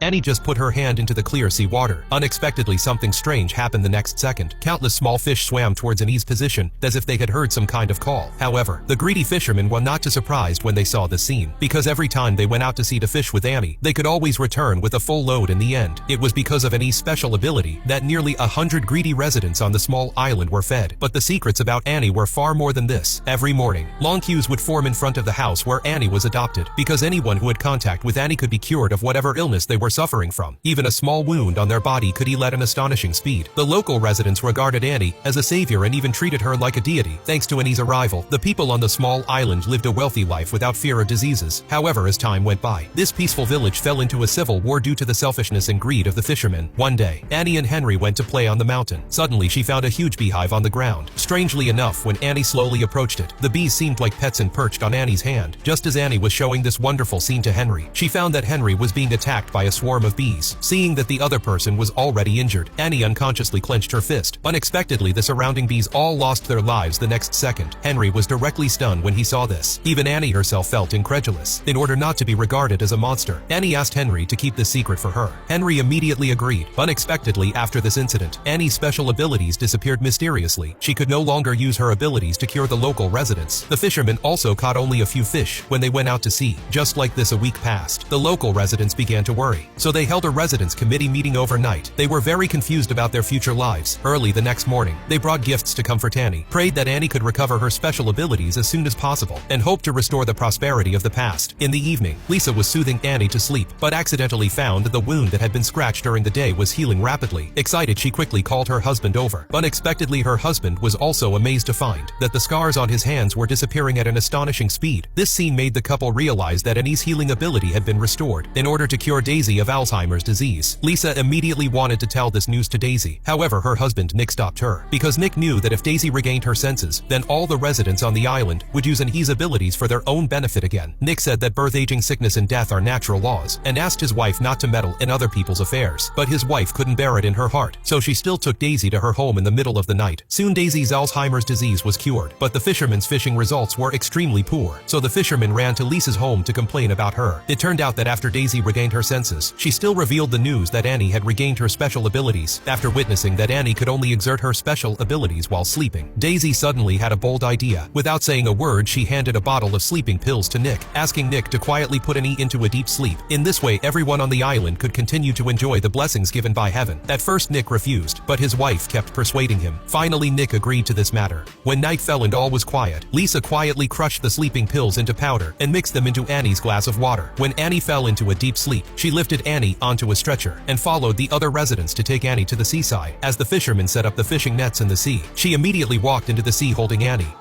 Annie just put her hand into the clear sea water. Unexpectedly, something strange happened the next second. Countless small fish swam towards Annie's position, as if they had heard some kind of call. However, the greedy fishermen were not too surprised when they saw this scene, because every time they went out to sea to fish with Annie, they could always return with a full load in the end. It was because of Annie's special ability that nearly 100 greedy residents on the small island were fed. But the secrets about Annie were far more than this. Every morning, long queues would form in front of the house where Annie was adopted, because anyone who had contact with Annie could be cured of whatever illness they were suffering from. Even a small wound on their body could heal at an astonishing speed. The local residents regarded Annie as a savior and even treated her like a deity. Thanks to Annie's arrival, the people on the small island lived a wealthy life without fear of diseases. However, as time went by, this peaceful village fell into a civil war due to the selfishness and greed of the fishermen. One day, Annie and Henry went to play on the mountain. Suddenly, she found a huge beehive on the ground. Strangely enough, when Annie slowly approached it, the bees seemed like pets and perched on Annie's hand. Just as Annie was showing this wonderful scene to Henry, she found that Henry was being attacked by a swarm of bees. Seeing that the other person was already injured, Annie unconsciously clenched her fist. Unexpectedly, the surrounding bees all lost their lives the next second. Henry was directly stunned when he saw this. Even Annie herself felt incredulous. In order not to be regarded as a monster, Annie asked Henry to keep this secret for her. Henry immediately agreed. Unexpectedly, after this incident, Annie's special abilities disappeared mysteriously. She could no longer use her abilities to cure the local residents. The fishermen also caught only a few fish when they went out to sea. Just like this, a week passed. The local residents began to worry, so they held a residents committee meeting overnight. They were very confused about their future lives. Early the next morning, they brought gifts to comfort Annie, prayed that Annie could recover her special abilities as soon as possible, and hoped to restore the prosperity of the past. In the evening, Lisa was soothing Annie to sleep, but accidentally found that the wound that had been scratched during the day was healing rapidly. Excited, she quickly called her husband over. Unexpectedly, her husband was also amazed to find that the scars on his hands were disappearing at an astonishing speed. This scene made the couple realize that Annie's healing ability had been restored in order to cure Daisy of Alzheimer's disease. Lisa immediately wanted to tell this news to Daisy. However, her husband Nick stopped her, because Nick knew that if Daisy regained her senses, then all the residents on the island would use Annie's abilities for their own benefit again. Nick said that birth, aging, sickness, and death are natural laws, and asked his wife not to meddle in other people's affairs. But his wife couldn't bear it in her heart, so she still took Daisy to her home in the middle of the night. Soon Daisy's Alzheimer's disease was cured, but the fishermen's fishing results were extremely poor, so the fishermen ran to Lisa's home to complain about her. It turned out that after Daisy regained her senses, she still revealed the news that Annie had regained her special abilities. After witnessing that Annie could only exert her special abilities while sleeping, Daisy suddenly had a bold idea. Without saying a word, she handed a bottle of sleeping pills to Nick, asking Nick to quietly put Annie into a deep sleep. In this way, everyone on the island could continue to enjoy the blessings given by heaven. At first, Nick refused, but his wife kept persuading him. Finally, Nick agreed to this matter. When night fell and all was quiet, Lisa quietly crushed the sleeping pills into powder and mixed them into Annie's glass of water. When Annie fell into a deep sleep, she lifted Annie onto a stretcher and followed the other residents to take Annie to the seaside. As the fishermen set up the fishing nets in the sea, she immediately walked into the sea holding Annie.